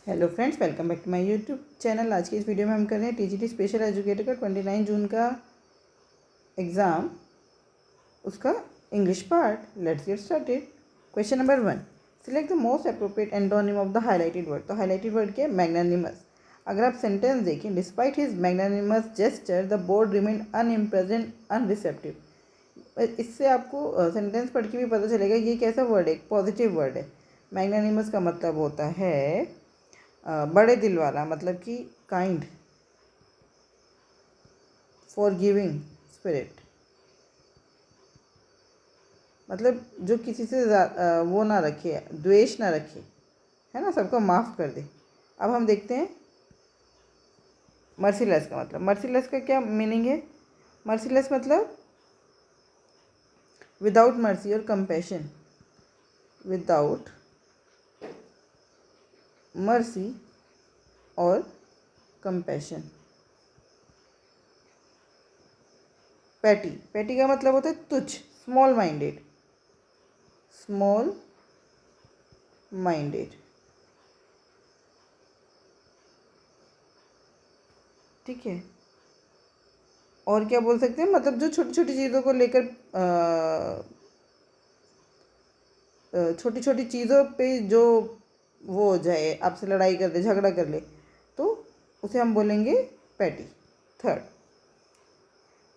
Hello friends, welcome back to my YouTube channel. आज की इस वीडियो में हम कर रहे हैं टीजीटी स्पेशल एजुकेटर का 29 जून का एग्ज़ाम, उसका English part. Let's get started. Question number 1, select the most appropriate antonym of the highlighted word. तो हाईलाइटेड वर्ड के मैग्नानिमस। अगर आप सेंटेंस देखें, despite his magnanimous gesture the board remain unimpressed and unreceptive. इससे आपको sentence पढ़ के भी पता चलेगा ये कैसा वर्ड है, एक पॉजिटिव वर्ड है। मैग्नानिमस का मतलब होता है बड़े दिल वाला, मतलब कि काइंड, फॉरगिविंग स्पिरिट, मतलब जो किसी से वो ना रखे, द्वेष ना रखे, है ना, सबको माफ़ कर दे। अब हम देखते हैं मर्सीलेस का मतलब। मर्सीलेस का क्या मीनिंग है? मर्सीलेस मतलब विदाउट मर्सी और कंपैशन, विदाउट मर्सी और कंपैशन। पैटी, पैटी का मतलब होता है तुच्छ, स्मॉल माइंडेड, स्मॉल माइंडेड। ठीक है। और क्या बोल सकते हैं, मतलब जो छोटी छोटी चीज़ों को लेकर छोटी छोटी चीज़ों पे जो वो हो जाए, आपसे लड़ाई कर ले, झगड़ा कर ले, तो उसे हम बोलेंगे पैटी। Third,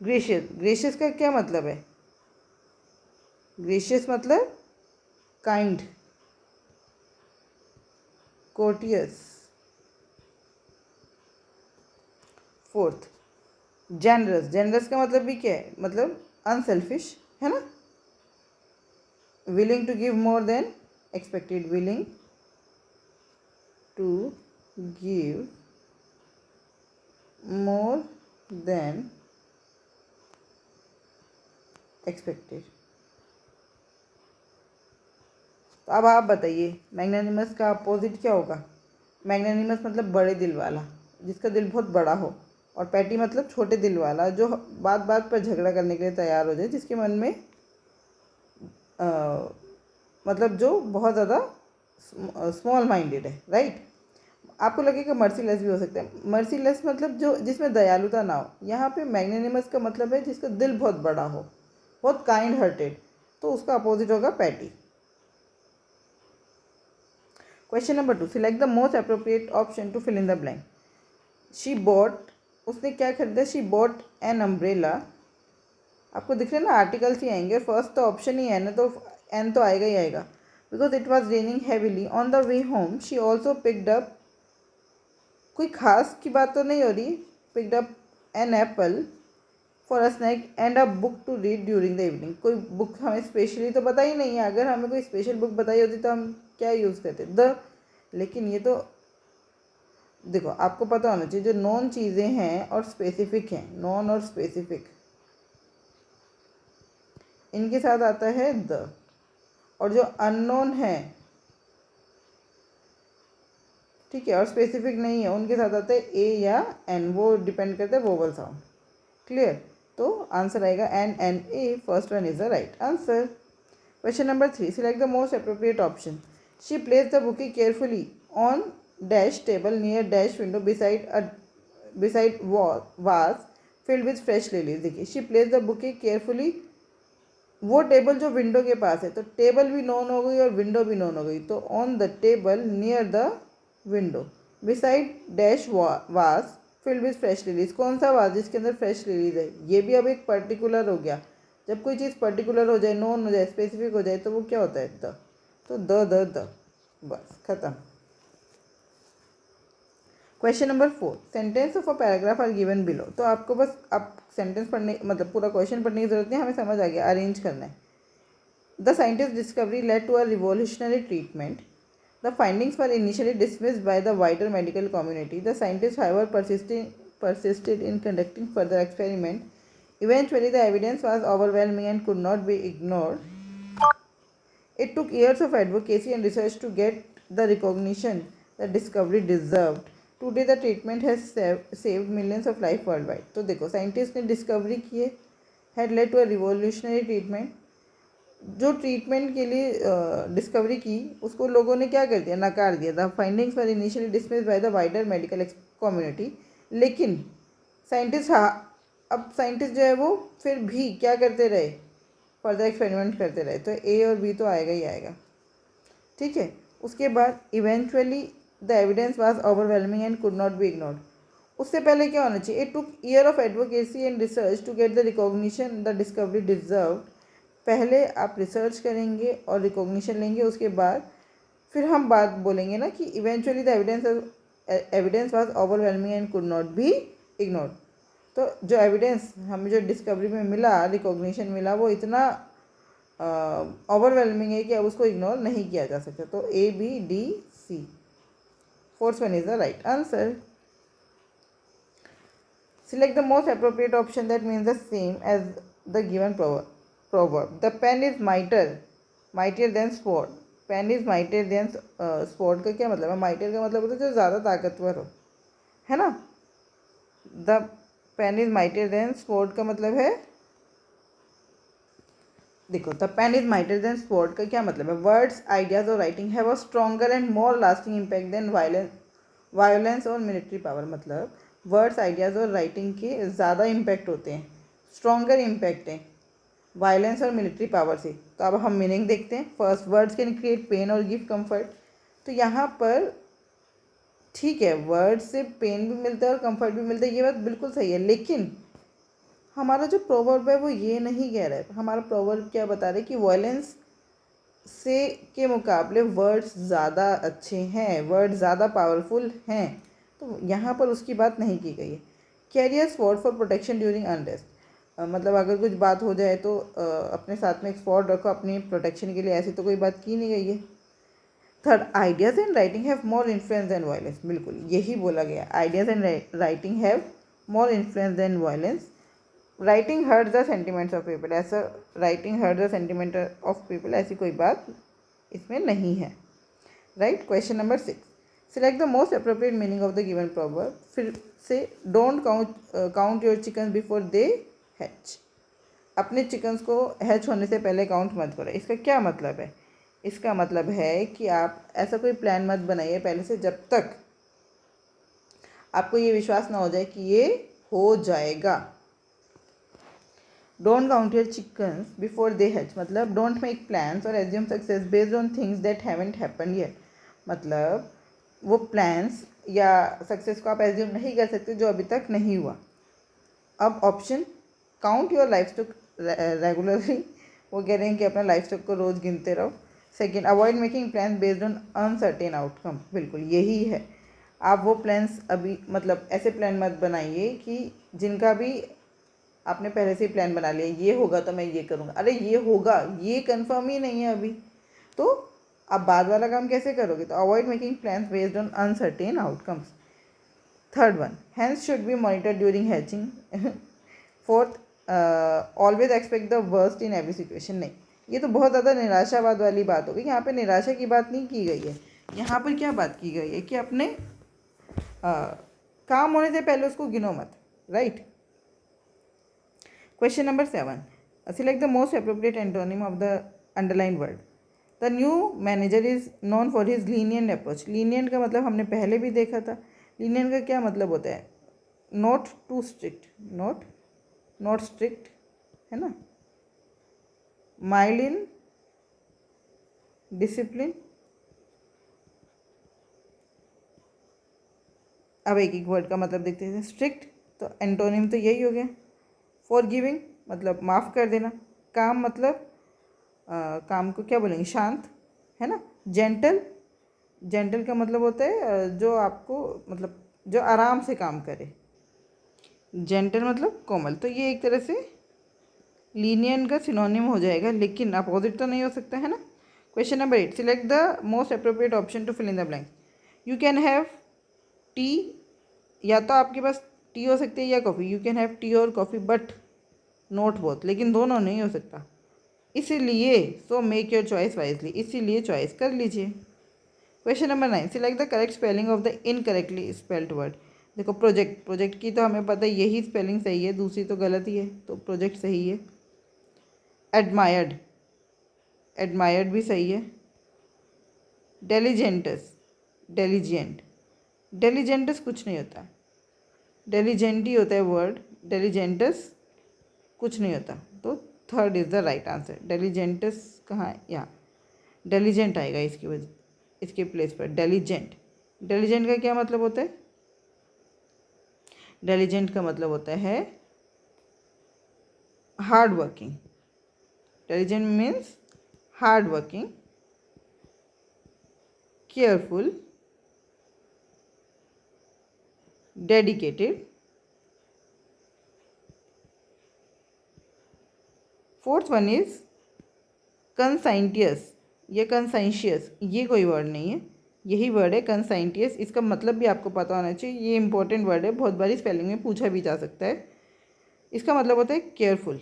gracious. ग्रेशियस का क्या मतलब है? ग्रेशियस मतलब kind, courteous. Fourth, generous. Generous का मतलब भी क्या है? मतलब अनसेल्फिश, है ना। Willing to give more than expected, willing to give more than expected। तो अब आप बताइए मैग्नानिमस का अपोजिट क्या होगा? मैग्नानिमस मतलब बड़े दिल वाला, जिसका दिल बहुत बड़ा हो। और पैटी मतलब छोटे दिल वाला, जो बात बात पर झगड़ा करने के लिए तैयार हो जाए, जिसके मन में मतलब जो बहुत ज़्यादा स्मॉल माइंडेड है, राइट। आपको लगेगा मर्सीलेस भी हो सकता है। मर्सीलेस मतलब जो जिसमें दयालुता ना हो। यहाँ पे मैग्नेनिमस का मतलब है जिसका दिल बहुत बड़ा हो, बहुत काइंड हार्टेड, तो उसका अपोजिट होगा petty. Question number 2, select the most appropriate option to fill in the blank. She bought, उसने क्या खरीदा? She bought an umbrella. आपको दिख रहा है ना, आर्टिकल्स ही आएंगे, फर्स्ट तो ऑप्शन ही है ना, तो एन तो आएगा ही आएगा। Because it was raining heavily on the way home she also picked up, कोई खास की बात तो नहीं हो रही, picked up an apple for a snack and a book to read during the evening. कोई बुक हमें स्पेशली तो पता ही नहीं है। अगर हमें कोई स्पेशल बुक बताई होती तो हम क्या यूज़ करते, द। लेकिन ये तो देखो, आपको पता होना चाहिए जो नॉन चीज़ें हैं और स्पेसिफिक हैं, नॉन और स्पेसिफिक, इनके साथ आता है द। और जो अननोन है, ठीक है, और स्पेसिफिक नहीं है, उनके साथ आता है ए या एन, वो डिपेंड करता है वोवल साउंड। क्लियर? तो आंसर आएगा an an a, first one is the right answer. Question number 3, select the most appropriate option. She place the bouquet carefully on dash table near dash window beside vase filled with fresh lilies। देखिए, she place the bouquet carefully, वो table जो window के पास है, तो table भी known हो गई और विंडो भी नोन हो गई, तो on the table near the window beside dash वास फिल्ड विथ फ्रेश लिलीज। कौन सा वास? जिसके अंदर फ्रेश लिलीज है। ये भी अब एक पर्टिकुलर हो गया। जब कोई चीज़ पर्टिकुलर हो जाए, नोन हो जाए, स्पेसिफिक हो जाए, तो वो क्या होता है? द। तो द बस खत्म। Question number 4, sentence of a paragraph are given below. तो आपको बस आप सेंटेंस पढ़ने, मतलब पूरा क्वेश्चन पढ़ने की जरूरत नहीं, हमें समझ आ गया, अरेंज करना है। The scientist's discovery led to a revolutionary treatment. The findings were initially dismissed by the wider medical community. The scientists, however, persisted in conducting further experiments. Eventually, the evidence was overwhelming and could not be ignored. It took years of advocacy and research to get the recognition the discovery deserved. Today, the treatment has saved millions of lives worldwide. तो देखो, scientist ने discovery की है, had led to a revolutionary treatment, जो treatment के लिए discovery की उसको लोगों ने क्या कर दिया, नकार दिया। The findings were initially dismissed by the wider medical community, लेकिन साइंटिस्ट, हाँ, अब साइंटिस्ट जो है वो फिर भी क्या करते रहे, फर्दर एक्सपेरिमेंट करते रहे। तो ए और बी तो आएगा ही आएगा, ठीक है। उसके बाद eventually the evidence was overwhelming and could not be ignored. उससे पहले क्या होना चाहिए, it took year of advocacy and research to get the recognition the discovery deserve. पहले आप रिसर्च करेंगे और रिकॉग्निशन लेंगे, उसके बाद फिर हम बात बोलेंगे ना कि eventually the evidence was overwhelming and could not be ignored. तो जो एविडेंस हमें जो डिस्कवरी में मिला, रिकॉग्निशन मिला, वो इतना ओवरवेलमिंग है कि अब उसको इग्नोर नहीं किया जा सकता। तो A B D C, fourth one is the right answer. Select the most appropriate option that means the same as the given proverb. The pen is mightier than sword. Pen is mightier than sword का क्या मतलब है? mightier का मतलब होता है जो ज़्यादा ताकतवर हो, है ना। The pen is mightier than sword का मतलब है, देखो, the pen is mightier than sword का क्या मतलब है, वर्ड्स, आइडियाज और writing have a stronger and more lasting impact than violence और मिलिट्री पावर। मतलब वर्ड्स, आइडियाज और राइटिंग के ज़्यादा इम्पैक्ट होते हैं, स्ट्रॉन्गर इम्पैक्ट है वायलेंस और मिलिट्री पावर से। तो अब हम मीनिंग देखते हैं। First, words can create pain और गिव कंफर्ट। तो यहाँ पर ठीक है, वर्ड्स से पेन भी मिलता है और कंफर्ट भी मिलता है, ये बात बिल्कुल सही है। लेकिन हमारा जो प्रोवर्ब है वो ये नहीं कह रहा है। हमारा प्रोवर्ब क्या बता रहा है कि वायलेंस से के मुकाबले वर्ड्स ज़्यादा अच्छे हैं, वर्ड्स ज़्यादा पावरफुल हैं। तो यहाँ पर उसकी बात नहीं की गई है। Carry a sword for protection during unrest, मतलब अगर कुछ बात हो जाए तो अपने साथ में एक स्वॉर्ड रखो अपनी प्रोटेक्शन के लिए, ऐसी तो कोई बात की नहीं गई है। Third, ideas and writing have more influence than violence, बिल्कुल यही बोला गया, ideas and writing have more influence than violence. Writing hurt the sentiments of people, ऐसा writing hurt the sentiment of people, ऐसी कोई बात इसमें नहीं है। Right. Question number 6, select the most appropriate meaning of the given proverb. फिर से, don't count your chicken before they hatch. अपने चिकन्स को हैच होने से पहले काउंट मत करो। इसका क्या मतलब है? इसका मतलब है कि आप ऐसा कोई प्लान मत बनाइए पहले से जब तक आपको ये विश्वास ना हो जाए कि ये हो जाएगा। Don't count your chickens before they hatch, मतलब डोंट मेक प्लान्स और assume success based on things that haven't happened yet. मतलब वो प्लान्स या सक्सेस को आप एज्यूम नहीं कर सकते जो अभी तक नहीं हुआ। अब option, count your life stock regularly, वो कह रहे हैं कि अपना लाइफ स्टॉक को रोज़ गिनते रहो। Second, avoid making plans based on uncertain outcome, बिल्कुल यही है। आप वो प्लान्स अभी, मतलब ऐसे प्लान मत बनाइए कि जिनका भी आपने पहले से ही प्लान बना लिया, ये होगा तो मैं ये करूँगा, अरे ये होगा, ये कंफर्म ही नहीं है अभी, तो आप बाद वाला काम कैसे करोगे? तो avoid making plans based on uncertain outcomes. Third one, hens should be monitor during hatching. Fourth, always expect the worst in every situation. नहीं, ये तो बहुत ज़्यादा निराशावाद वाली बात होगी। यहाँ पे निराशा की बात नहीं की गई है। यहाँ पर क्या बात की गई है कि अपने काम होने से पहले उसको गिनो मत। Right. Question number 7. Select the most appropriate antonym of the underlined word. The new manager is known for his lenient approach. Lenient का मतलब हमने पहले भी देखा था। Lenient का क्या मतलब होता है? Not too strict, not strict, है ना? Mild in discipline. अब एक एक वर्ड का मतलब देखते हैं। स्ट्रिक्ट तो एंटोनिम तो यही हो गया। फॉरगिविंग मतलब माफ़ कर देना। काम मतलब काम को क्या बोलेंगे, शांत, है ना। जेंटल का मतलब होता है जो आपको, मतलब जो आराम से काम करे। जेंटल मतलब कोमल। तो ये एक तरह से लीनियंट का सिनोनिम हो जाएगा, लेकिन अपोजिट तो नहीं हो सकता, है ना। Question number 8, select the most appropriate option to fill in the blank. You can have tea, या तो आपके पास टी हो सकती है या coffee. You can have tea और कॉफ़ी बट नोट बोथ, लेकिन दोनों नहीं हो सकता। इसीलिए so make your choice wisely, इसीलिए चॉइस कर लीजिए। Question number 9, select the correct spelling of the incorrectly spelled word. देखो, प्रोजेक्ट की तो हमें पता है यही स्पेलिंग सही है, दूसरी तो गलत ही है, तो प्रोजेक्ट सही है। एडमायर्ड, एडमायर्ड भी सही है। डेलीजेंटस, डेलीजेंट, डेलीजेंटस कुछ नहीं होता, डेलीजेंट ही होता है वर्ड, डेलीजेंटस कुछ नहीं होता। तो third is the right answer. डेलीजेंटस कहाँ है? यहाँ डेलीजेंट आएगा इसकी वजह, इसके प्लेस पर डेलीजेंट। डेलीजेंट का क्या मतलब होता है? डेलीजेंट का मतलब होता है hard working. Diligent means hard working, careful, dedicated. Fourth one is conscientious या कंसाइंशियस, ये कोई वर्ड नहीं है, यही वर्ड है कंसाइंटियस। इसका मतलब भी आपको पता होना चाहिए, ये इंपॉर्टेंट वर्ड है, बहुत बारी स्पेलिंग में पूछा भी जा सकता है। इसका मतलब होता है केयरफुल,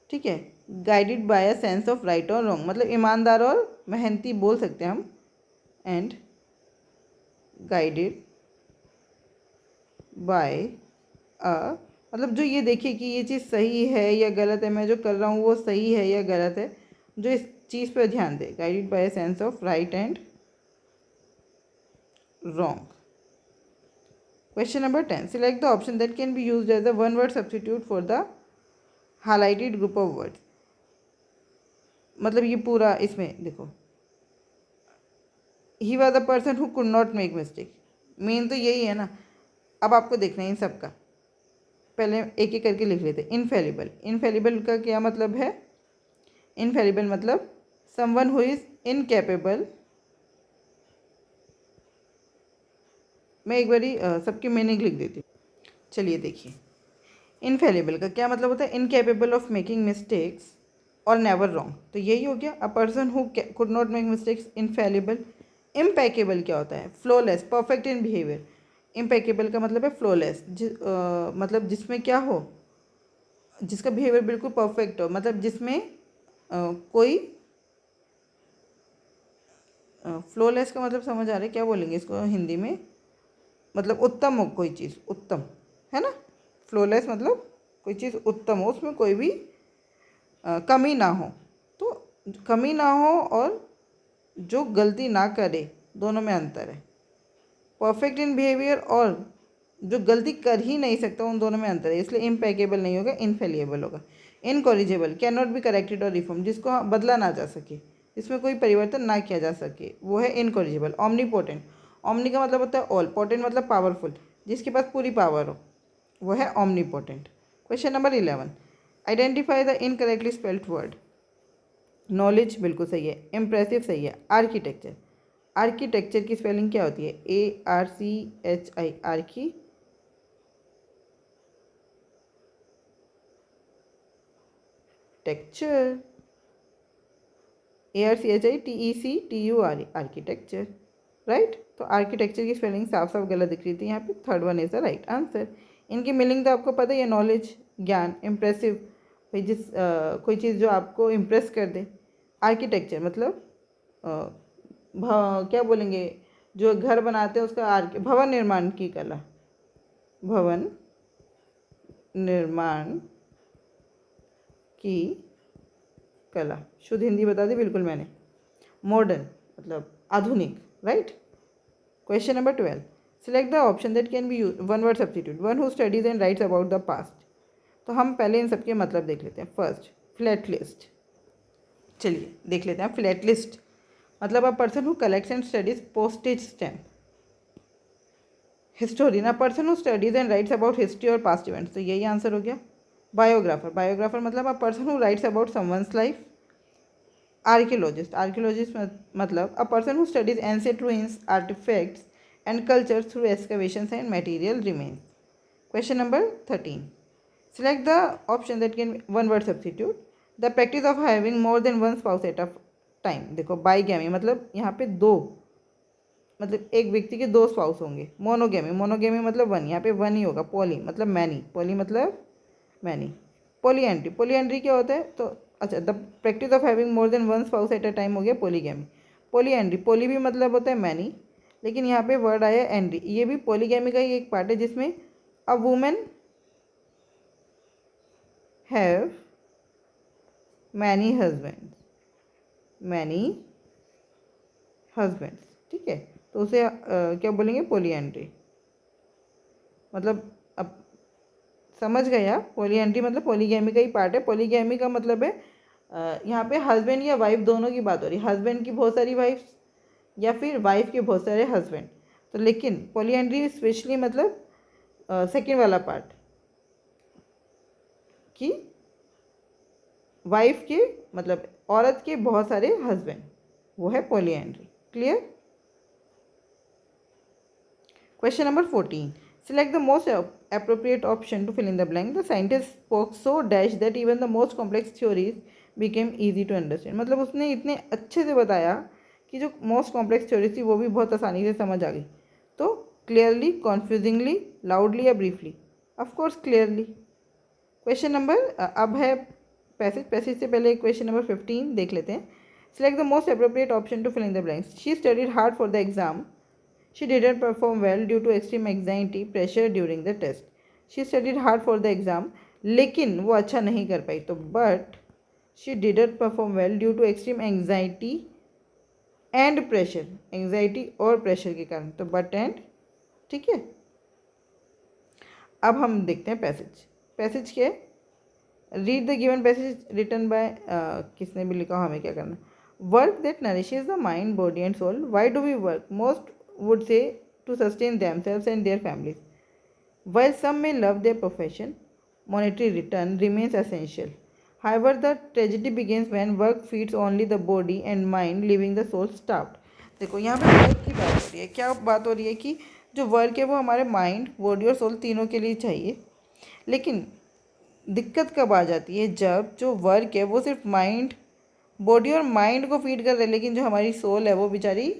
ठीक है। Guided by a sense of right और रॉन्ग, मतलब ईमानदार और मेहनती बोल सकते हैं हम। एंड गाइडेड बाय अ, मतलब जो ये देखे कि ये चीज़ सही है या गलत है, मैं जो कर रहा हूँ वो सही है या गलत है, जो इस चीज़ पर ध्यान दे। Guided by a sense of right and wrong. Question number 10, select the option that can be used as a one word substitute for the highlighted group of words. मतलब ये पूरा इसमें देखो, he was the person who could not make mistake, main तो यही है ना। अब आपको देखना है इन सब का, पहले एक एक करके लिख लेते। इनफेलिबल, इनफेलिबल का क्या मतलब है? इनफेलिबल मतलब समवन हु इज़ इनकेपेबल। मैं एक बारी सबकी मीनिंग लिख देती हूँ, चलिए देखिए। इनफेलिबल का क्या मतलब होता है? इनकेपेबल ऑफ मेकिंग मिस्टेक्स और नेवर रॉन्ग, तो यही हो गया। अ person who could not make mistakes, infallible. Impeccable क्या होता है? Flawless, perfect in behaviour. Impeccable का मतलब है फ्लॉलेस, मतलब जिसमें क्या हो, जिसका बिहेवियर बिल्कुल परफेक्ट हो, मतलब जिसमें कोई फ्लॉलेस का मतलब समझ आ रहा है? क्या बोलेंगे इसको हिंदी में? मतलब उत्तम हो कोई चीज़, उत्तम, है ना। फ्लॉलेस मतलब कोई चीज़ उत्तम हो, उसमें कोई भी कमी ना हो। तो कमी ना हो और जो गलती ना करे, दोनों में अंतर है। परफेक्ट इन बिहेवियर और जो गलती कर ही नहीं सकता, उन दोनों में अंतर है। इसलिए इम्पेकेबल नहीं होगा, इनफेलिएबल होगा। इनकॉरिजेबल, कैन नॉट बी करेक्टेड और रिफॉर्म, जिसको बदला ना जा सके, जिसमें कोई परिवर्तन ना किया जा सके, वो है इनकॉरिजेबल। ऑमनीपोटेंट, ओमनी का मतलब होता है ऑल, पोटेंट मतलब पावरफुल, जिसके पास पूरी पावर हो, वो है omnipotent. Question number 11, identify the incorrectly spelled word. Knowledge बिल्कुल सही है, इम्प्रेसिव सही है। आर्किटेक्चर, आर्किटेक्चर की स्पेलिंग क्या होती है? ARCHI, Archie texture, ARCHITECTUR, architecture, right. तो आर्किटेक्चर की स्पेलिंग साफ साफ गलत दिख रही थी यहाँ पे, third one is the right answer. इनकी मीनिंग तो आपको पता ही है, नॉलेज, ज्ञान, इम्प्रेसिव, भाई कोई चीज़ जो आपको इम्प्रेस कर दे। आर्किटेक्चर मतलब क्या बोलेंगे, जो घर बनाते हैं उसका भवन निर्माण की कला, भवन निर्माण की कला। शुद्ध हिंदी बता दी बिल्कुल मैंने। मॉडर्न मतलब आधुनिक, right. Question number 12, select the option that can B use one word substitute, one who studies and writes about the past. तो हम पहले इन सबके मतलब देख लेते हैं। फर्स्ट, फ्लैट लिस्ट, चलिए देख लेते हैं। फ्लैट लिस्ट मतलब a person who collects and studies postage stamp. Historian, a person who studies and writes about history or past events, तो यही आंसर हो गया। बायोग्राफर, बायोग्राफर मतलब a person who writes about someone's life. Archaeologist, archaeologist मतलब a person who studies ancient ruins, artifacts and culture through excavations and material remains. Question number 13, select the option that can one word substitute, the practice of having more than one spouse at a time। देखो बाईगैमी मतलब यहाँ पे दो, मतलब एक व्यक्ति के दो स्पाउस होंगे। मोनोगैमी, मोनोगैमी मतलब वन, यहाँ पे वन ही होगा। पॉली मतलब मैनी, पॉली मतलब मैनी। पॉलीएंड्री, पॉलीएंड्री क्या होता है? तो अच्छा, the practice of having more than one spouse at a time हो गया पॉलीगैमी। पॉलीएंड्री, पॉली भी मतलब होता है मैनी, लेकिन यहाँ पे वर्ड आया एंड्री, ये भी पॉलीगैमी का ही एक पार्ट है, जिसमें a women have many husband, many husband, ठीक है। तो उसे क्या बोलेंगे, पोलियंड्री। मतलब अब समझ गए आप, पोलियंड्री मतलब पोलीगैमी का ही पार्ट है। पोलीगैमी का मतलब है यहाँ पे हस्बैंड या वाइफ दोनों की बात हो रही है, हस्बैंड की बहुत सारी वाइफ या फिर वाइफ के बहुत सारे हस्बैंड। तो लेकिन पोलियंड्री स्पेशली मतलब सेकेंड वाला पार्ट कि वाइफ के मतलब औरत के बहुत सारे हस्बैंड, वो है polyandry. Clear. Question number 14, select the most appropriate option to fill in the blank. The scientist spoke so dash that even the most complex theories became easy to understand. मतलब उसने इतने अच्छे से बताया कि जो मोस्ट कॉम्प्लेक्स थ्योरी थी वो भी बहुत आसानी से समझ आ गई। तो क्लियरली, कॉन्फ्यूजिंगली, लाउडली या briefly? Of course clearly. Question number अब है पैसेज से पहले क्वेश्चन नंबर 15 देख लेते हैं। Select the most appropriate option to fill in the blanks. She studied hard for the exam. She didn't perform well due to extreme anxiety pressure during the test. She studied hard for the exam, लेकिन वो अच्छा नहीं कर पाई। तो but she didn't perform well due to extreme anxiety and pressure, anxiety और pressure के कारण, तो but and, ठीक है। अब हम देखते हैं पैसेज के। Read the given passage written by, किसने भी लिखा, हमें क्या करना। Work that nourishes the mind body and soul. Why do we work? Most would say to sustain themselves and their families. While some may love their profession, monetary return remains essential. However, the tragedy begins when work feeds only the body and mind, leaving the soul starved. देखो यहाँ पे work की बात हो रही है। क्या बात हो रही है कि जो वर्क है वो हमारे माइंड, बॉडी और सोल तीनों के लिए चाहिए। लेकिन दिक्कत कब आ जाती है? जब जो वर्क है वो सिर्फ माइंड, बॉडी और माइंड को फीड कर रहा है, लेकिन जो हमारी सोल है वो बेचारी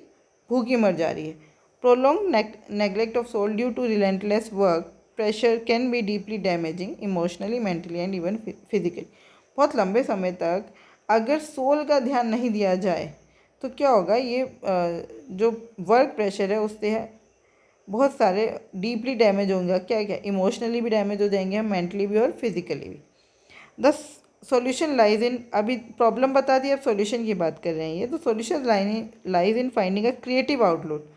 भूखी मर जा रही है। Prolonged neglect of soul due to relentless work pressure can be deeply damaging emotionally, mentally and even physically. बहुत लंबे समय तक अगर सोल का ध्यान नहीं दिया जाए तो क्या होगा, ये जो वर्क प्रेशर है उससे बहुत सारे डीपली डैमेज होंगे। क्या क्या? इमोशनली भी डैमेज हो जाएंगे हम, मेंटली भी और फिजिकली भी। द सॉल्यूशन लाइज इन, अभी प्रॉब्लम बता दी, अब सॉल्यूशन की बात कर रहे हैं ये। तो solution lies in finding a creative outlook,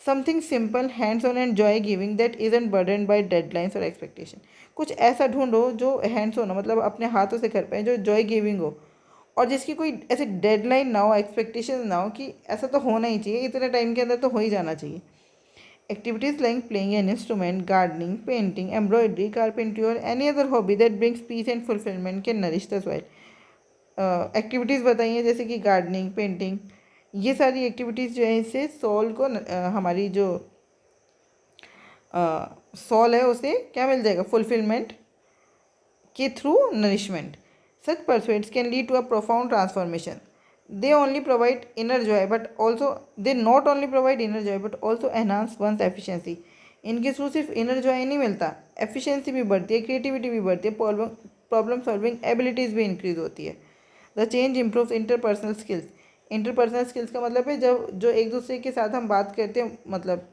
something simple, hands on and Joy giving that isn't burden bye deadlines और एक्सपेक्टेशन। कुछ ऐसा ढूंढो जो हैंड्स ऑन हो, मतलब अपने हाथों से कर पाए, जो जॉय गिविंग हो और जिसकी कोई ऐसे डेडलाइन ना हो, एक्सपेक्टेशन ना हो कि ऐसा तो होना ही चाहिए, इतने टाइम के अंदर तो हो ही जाना चाहिए। Activities like playing an instrument, gardening, painting, embroidery, carpentry or any other hobby that brings peace and fulfilment can nourish the soil. Activities बताइए जैसे कि गार्डनिंग, पेंटिंग, ये सारी एक्टिविटीज़ जो है इससे सोल को हमारी जो सोल है उसे क्या मिल जाएगा? फुलफिलमेंट के through nourishment. Such pursuits can lead to a profound transformation. They only provide inner joy but also, they not only provide inner joy but also enhance one's efficiency. इनके through सिर्फ inner joy नहीं मिलता, efficiency भी बढ़ती है, creativity भी बढ़ती है, प्रॉब्लम सॉल्विंग एबिलिटीज़ भी इंक्रीज होती है। The change improve interpersonal skills. Interpersonal skills का मतलब है जब जो एक दूसरे के साथ हम बात करते हैं, मतलब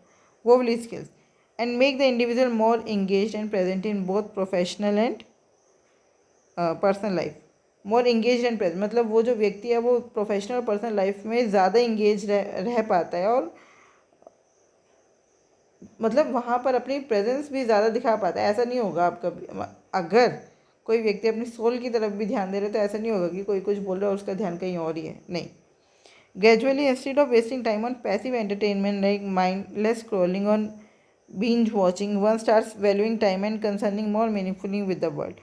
वो वाली skills. And make the individual more engage and present in both professional and personal life. More engage and present मतलब वो जो व्यक्ति है वो प्रोफेशनल और पर्सनल लाइफ में ज़्यादा इंगेज रह पाता है और मतलब वहाँ पर अपनी प्रेजेंस भी ज़्यादा दिखा पाता है। ऐसा नहीं होगा आप कभी, अगर कोई व्यक्ति अपनी सोल की तरफ भी ध्यान दे रहे तो ऐसा नहीं होगा कि कोई कुछ बोल रहा है और उसका ध्यान कहीं और ही है, नहीं। Gradually, instead of wasting time on passive entertainment like mindless scrolling or binge watching, one starts valuing time and concerning more meaningfully with the world.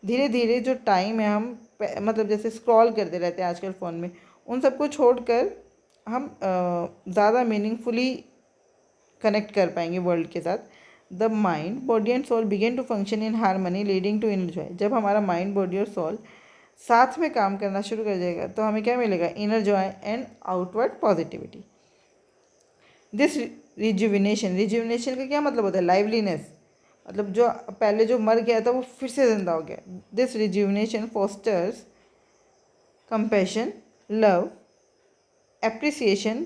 धीरे धीरे जो टाइम है हम मतलब जैसे स्क्रॉल करते रहते हैं आजकल फ़ोन में, उन सबको छोड़कर हम ज़्यादा मीनिंगफुली कनेक्ट कर पाएंगे वर्ल्ड के साथ। The mind, body and soul begin to function in harmony leading to inner joy. जब हमारा माइंड, बॉडी और सोल साथ में काम करना शुरू कर जाएगा तो हमें क्या मिलेगा? Inner Joy and outward positivity. This rejuvenation का क्या मतलब होता है? लाइवलीनेस, मतलब जो पहले जो मर गया था वो फिर से जिंदा हो गया। This rejuvenation fosters compassion, love, appreciation,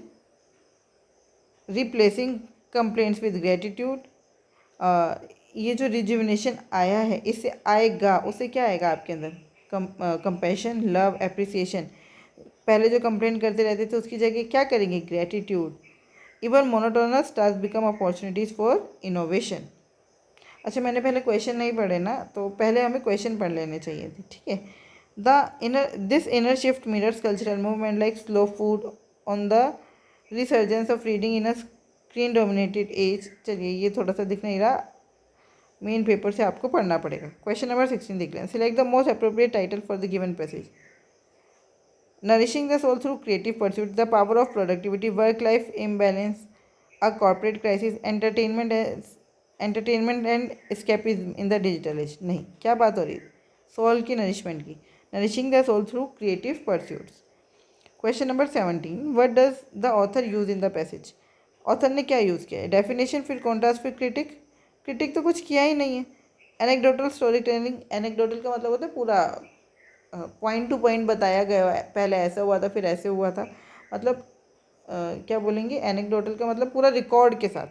replacing complaints with gratitude. ये जो रिजुविनेशन आया है इससे आएगा, उससे क्या आएगा आपके अंदर? Compassion, love, appreciation. पहले जो कंप्लेन करते रहते थे उसकी जगह क्या करेंगे? Gratitude. Even monotonous task become opportunities for innovation. अच्छा, मैंने पहले क्वेश्चन नहीं पढ़े ना, तो पहले हमें क्वेश्चन पढ़ लेने चाहिए थे, ठीक है। This inner shift mirrors cultural movement like slow food on the resurgence of reading in a screen dominated age. चलिए, ये थोड़ा सा दिख नहीं रहा, मेन पेपर से आपको पढ़ना पड़ेगा। क्वेश्चन नंबर 16 देख लें। Select the most appropriate title for the given passage. Nourishing the soul through creative pursuit, the power of productivity, work life imbalance, a corporate crisis, entertainment and escapism in the digital age. नहीं, क्या बात हो रही है? Soul की nourishment की। Nourishing the soul through creative pursuits. Question number 17, what does the author use in the passage. Author ने क्या यूज़ किया है? डेफिनेशन, फिर कॉन्ट्रास्ट, फिर क्रिटिक। क्रिटिक तो कुछ किया ही नहीं है। एनेक्डोटल स्टोरी टेलिंग, एनेक्डोटल का मतलब होता है पूरा पॉइंट टू पॉइंट बताया गया है, पहले ऐसा हुआ था फिर ऐसे हुआ था, मतलब क्या बोलेंगे, एनेक्डोटल का मतलब पूरा रिकॉर्ड के साथ।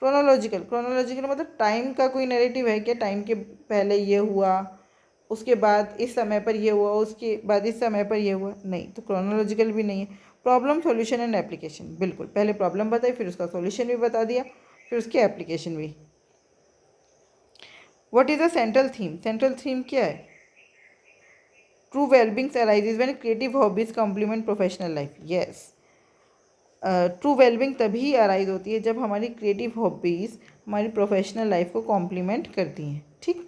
क्रोनोलॉजिकल, क्रोनोलॉजिकल मतलब टाइम का कोई नैरेटिव है क्या? टाइम के पहले ये हुआ, उसके बाद इस समय पर ये हुआ, उसके बाद इस समय पर ये हुआ, नहीं, तो क्रोनोलॉजिकल भी नहीं है। प्रॉब्लम, सॉल्यूशन एंड एप्लीकेशन, बिल्कुल, पहले प्रॉब्लम बताई, फिर उसका सॉल्यूशन भी बता दिया, फिर उसकी एप्लीकेशन भी। What is the central theme? Central theme क्या है? True wellbeings arises when creative hobbies complement professional life. Yes, true wellbeing तभी अराइज होती है जब हमारी क्रिएटिव हॉबीज़ हमारी प्रोफेशनल लाइफ को कॉम्प्लीमेंट करती हैं, ठीक।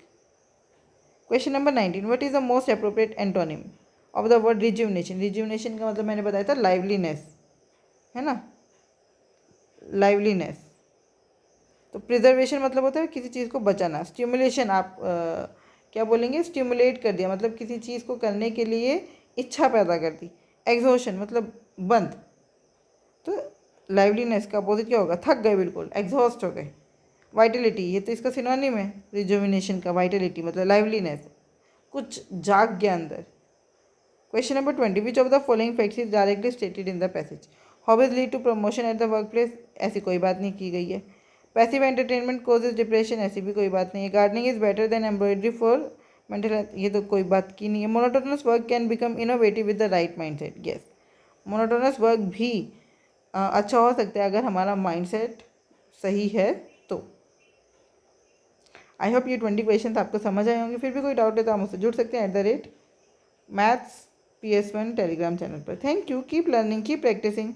Question number 19, what is the most appropriate antonym of the word rejuvenation. Rejuvenation का मतलब मैंने बताया था लाइवलीनेस, है ना, लाइवलीनेस। तो प्रिजर्वेशन मतलब होता है किसी चीज़ को बचाना। स्टिमुलेशन, आप क्या बोलेंगे? स्टिमुलेट कर दिया, मतलब किसी चीज़ को करने के लिए इच्छा पैदा कर दी। एग्जॉशन मतलब बंद। तो लाइवलीनेस का अपोजिट क्या होगा? थक गए, बिल्कुल एग्जॉस्ट हो गए। वाइटलिटी, ये तो इसका सिनोनिम है रिजुविनेशन का। वाइटलिटी मतलब लाइवलीनेस, कुछ जाग गया अंदर। Question number 20, which of the following facts is directly stated in the passage. Hobbies lead to promotion at the work place, ऐसी कोई बात नहीं की गई है। पैसिव एंटरटेनमेंट कोजेज डिप्रेशन, ऐसी भी कोई बात नहीं है। Gardening is better than embroidery for mental health, ये तो कोई बात की नहीं है। Monotonous work can become innovative with the right mindset. Yes, monotonous work भी अच्छा हो सकता है अगर हमारा माइंडसेट सही है तो। आई होप ये 20 क्वेश्चन आपको समझ आए होंगे। फिर भी कोई डाउट है तो आप मुझसे जुड़ सकते हैं @maths PS1 टेलीग्राम चैनल पर। Thank you, keep learning, keep practising.